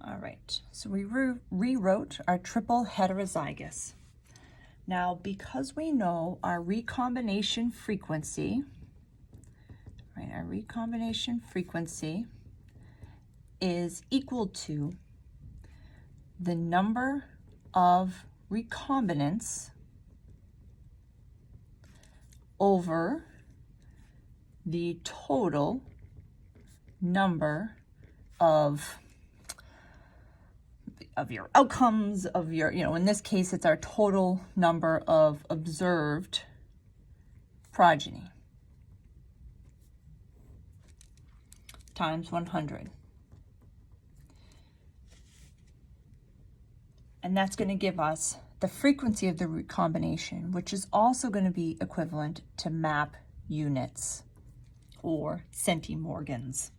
All right, so we rewrote our triple heterozygous. Now, because we know our recombination frequency, right, our recombination frequency is equal to the number of recombinants over the total number of your outcomes, of your, in this case, it's our total number of observed progeny times 100. And that's going to give us the frequency of the recombination, which is also going to be equivalent to MAP units or centimorgans.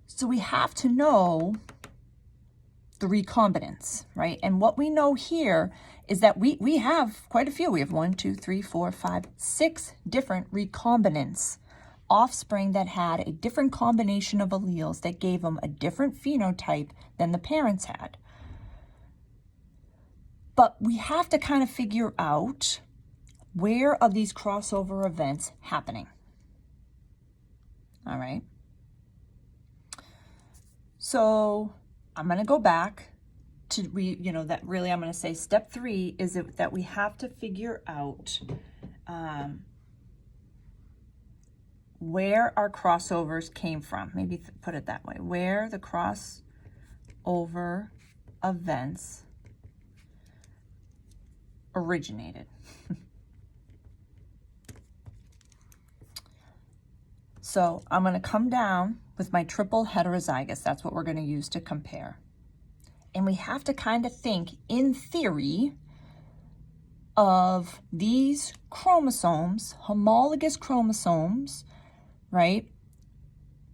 So we have to know the recombinants, right? And what we know here is that we have quite a few. We have 1, 2, 3, 4, 5, 6 different recombinants, offspring that had a different combination of alleles that gave them a different phenotype than the parents had. But we have to kind of figure out where are these crossover events happening. All right. So I'm going to go back to, that really I'm going to say step 3 is that we have to figure out where our crossovers came from. Maybe put it that way, where the crossover events originated. So I'm going to come down with my triple heterozygous. That's what we're going to use to compare. And we have to kind of think in theory of these chromosomes, homologous chromosomes, right,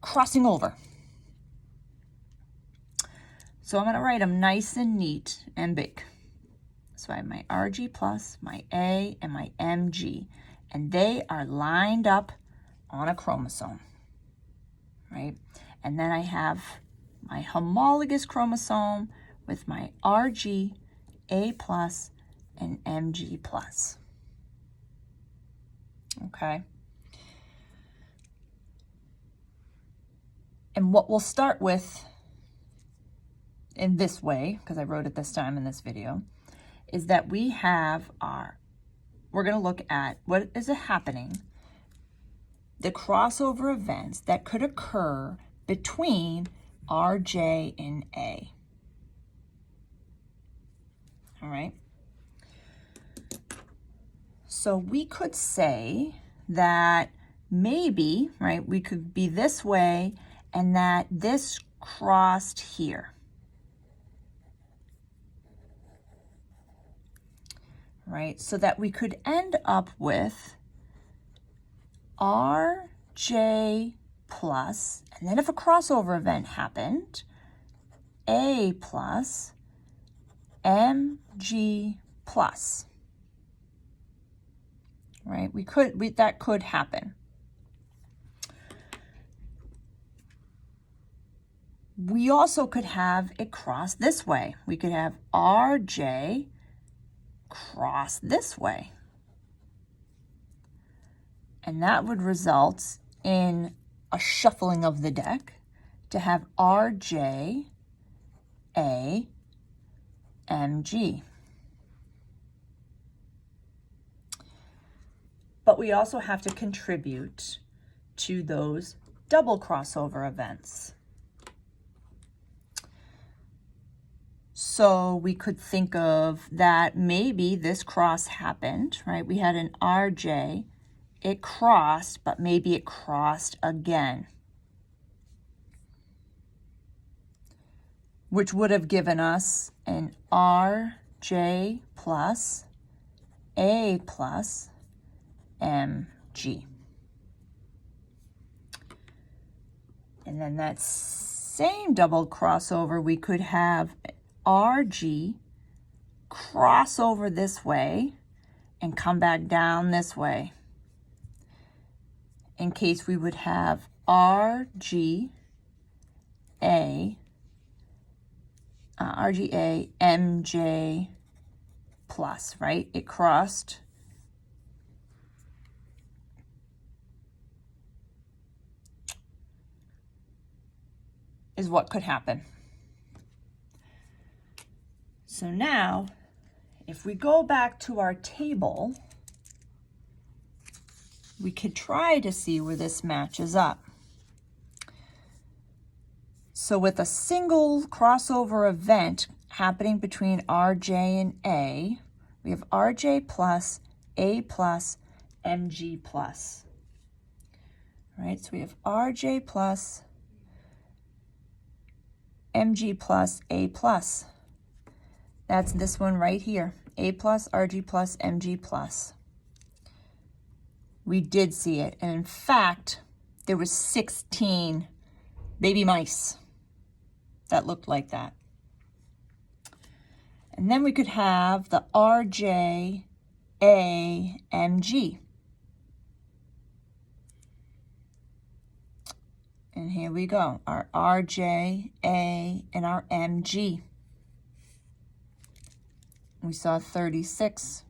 crossing over. So I'm going to write them nice and neat and big. So I have my RG plus, my A, and my MG, and they are lined up on a chromosome, right? And then I have my homologous chromosome with my RG, A plus, and MG plus. Okay. And what we'll start with in this way, because I wrote it this time in this video, is that we have we're going to look at what is happening, the crossover events that could occur between RJ and A. All right. So we could say that maybe, right, we could be this way and that this crossed here. Right, so that we could end up with RJ plus, and then if a crossover event happened, A plus, MG plus. Right, that could happen. We also could have it cross this way. We could have RJ cross this way. And that would result in a shuffling of the deck to have RJ, A, MG. But we also have to contribute to those double crossover events. So we could think of that maybe this cross happened, right? We had an RJ, it crossed, but maybe it crossed again, which would have given us an RJ plus, A plus, MG. And then that same double crossover, we could have RG cross over this way and come back down this way, in case we would have RG, RGA MJ plus, right? It crossed. Is what could happen. So now, if we go back to our table, we could try to see where this matches up. So with a single crossover event happening between RJ and A, we have RJ plus, A plus, MG plus. Right, so we have RJ plus, MG plus, A plus. That's this one right here, A plus, RG plus, MG plus. We did see it, and in fact, there was 16 baby mice that looked like that. And then we could have the RJ, A, MG. And here we go, our RJ, A, and our MG. We saw 36.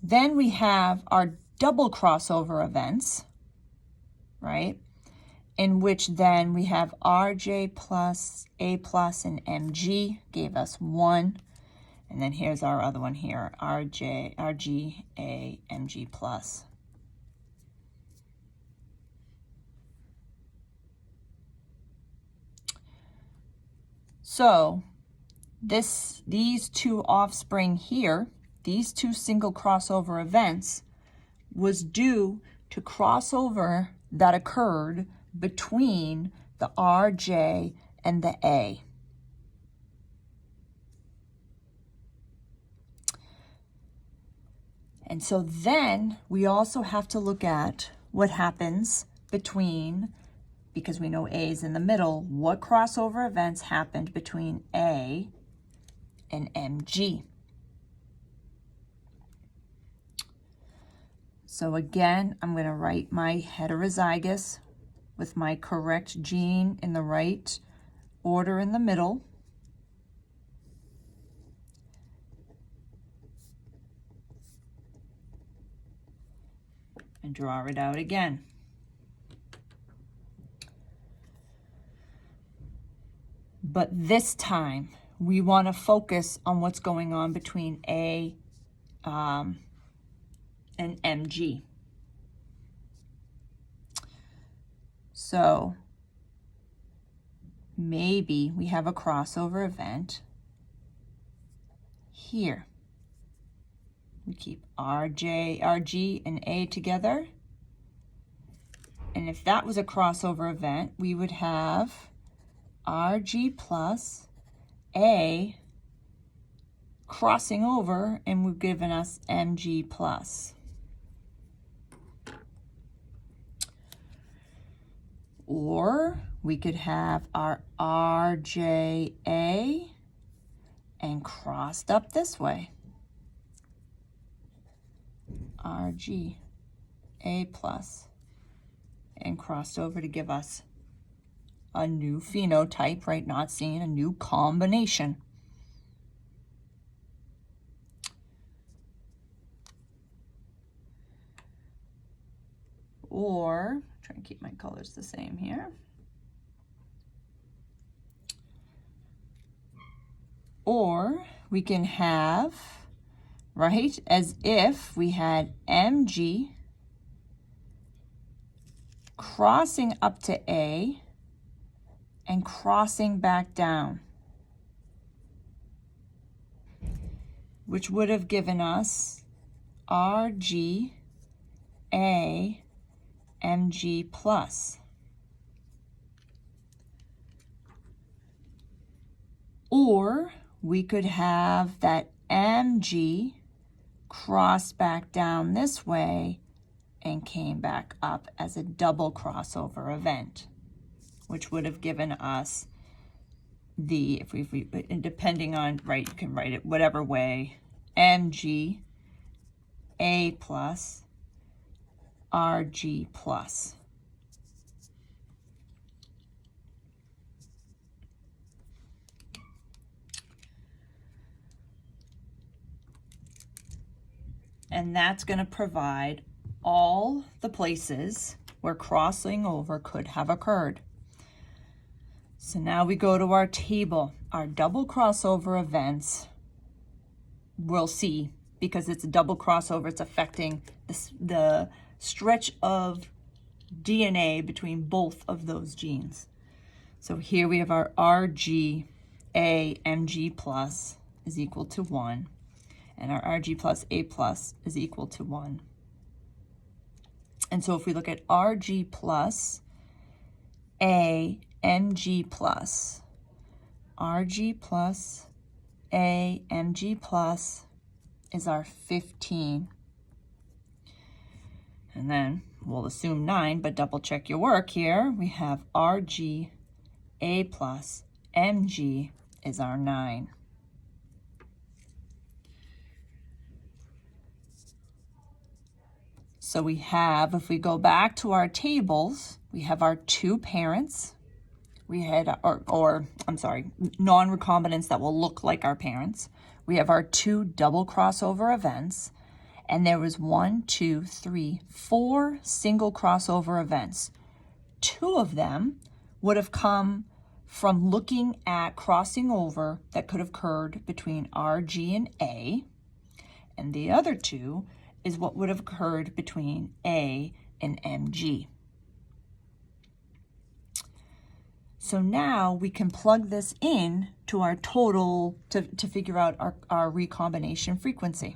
Then we have our double crossover events, right? In which then we have RJ plus, A plus, and MG gave us 1. And then here's our other one here, RG, A, MG plus. So these two offspring here, these two single crossover events, was due to crossover that occurred between the RJ and the A. And so then we also have to look at what happens between, because we know A is in the middle, what crossover events happened between A and MG. So again, I'm going to write my heterozygous with my correct gene in the right order in the middle. And draw it out again. But this time, we want to focus on what's going on between A and MG. So maybe we have a crossover event here. We keep RG, and A together. And if that was a crossover event, we would have RG plus A crossing over, and we've given us MG plus. Or we could have our RJA and crossed up this way. RG, A plus, and crossed over to give us a new phenotype, right? Not seeing a new combination. Or, try and keep my colors the same here. Or we can have, right, as if we had MG crossing up to A and crossing back down, which would have given us RG, A, MG plus. Or we could have that MG cross back down this way and came back up as a double crossover event, which would have given us the, if we and depending on, right, you can write it whatever way, MG, A plus, RG plus. And that's going to provide all the places where crossing over could have occurred. So now we go to our table. Our double crossover events, we'll see, because it's a double crossover, it's affecting the stretch of DNA between both of those genes. So here we have our RG A MG plus is equal to 1, and our RG plus A plus is equal to 1. And so if we look at RG plus A MG plus, RG plus A MG plus is our 15. And then we'll assume 9, but double check your work here. We have RG A plus MG is our 9. So we have, if we go back to our tables, we have our 2 parents. We had, non-recombinants that will look like our parents. We have our 2 double crossover events. And there was 4 single crossover events. 2 of them would have come from looking at crossing over that could have occurred between RG and A. And the other 2 is what would have occurred between A and MG. So now we can plug this in to our total to figure out our recombination frequency.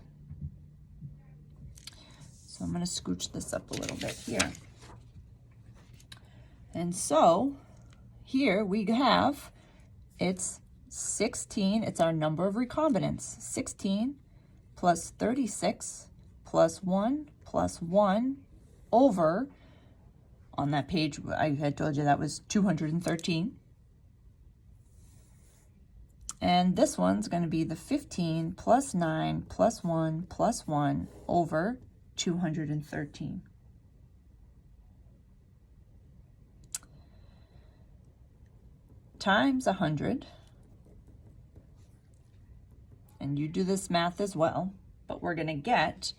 So I'm going to scooch this up a little bit here. And so here we have, it's 16, it's our number of recombinants, 16 plus 36 plus 1 over, on that page I had told you that was 213. And this one's going to be the 15 plus 9 plus 1 over 213. Times 100. And you do this math as well, but we're going to get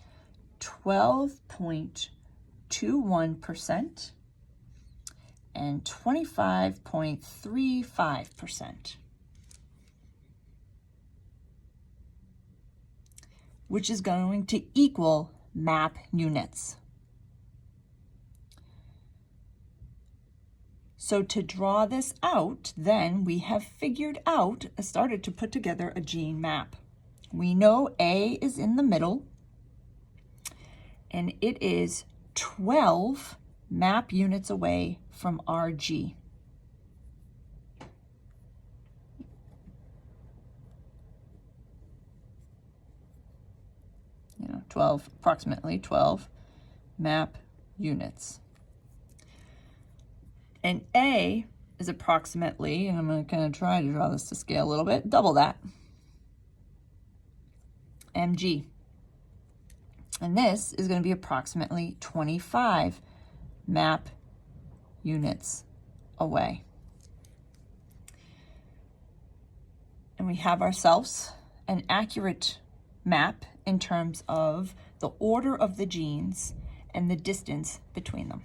12.21% and 25.35%. Which is going to equal MAP units. So to draw this out, then we have started to put together a gene map. We know A is in the middle, and it is 12 MAP units away from RG. 12, approximately 12 MAP units. And A is approximately, and I'm going to kind of try to draw this to scale a little bit, double that, MG. And this is going to be approximately 25 MAP units away. And we have ourselves an accurate map in terms of the order of the genes and the distance between them.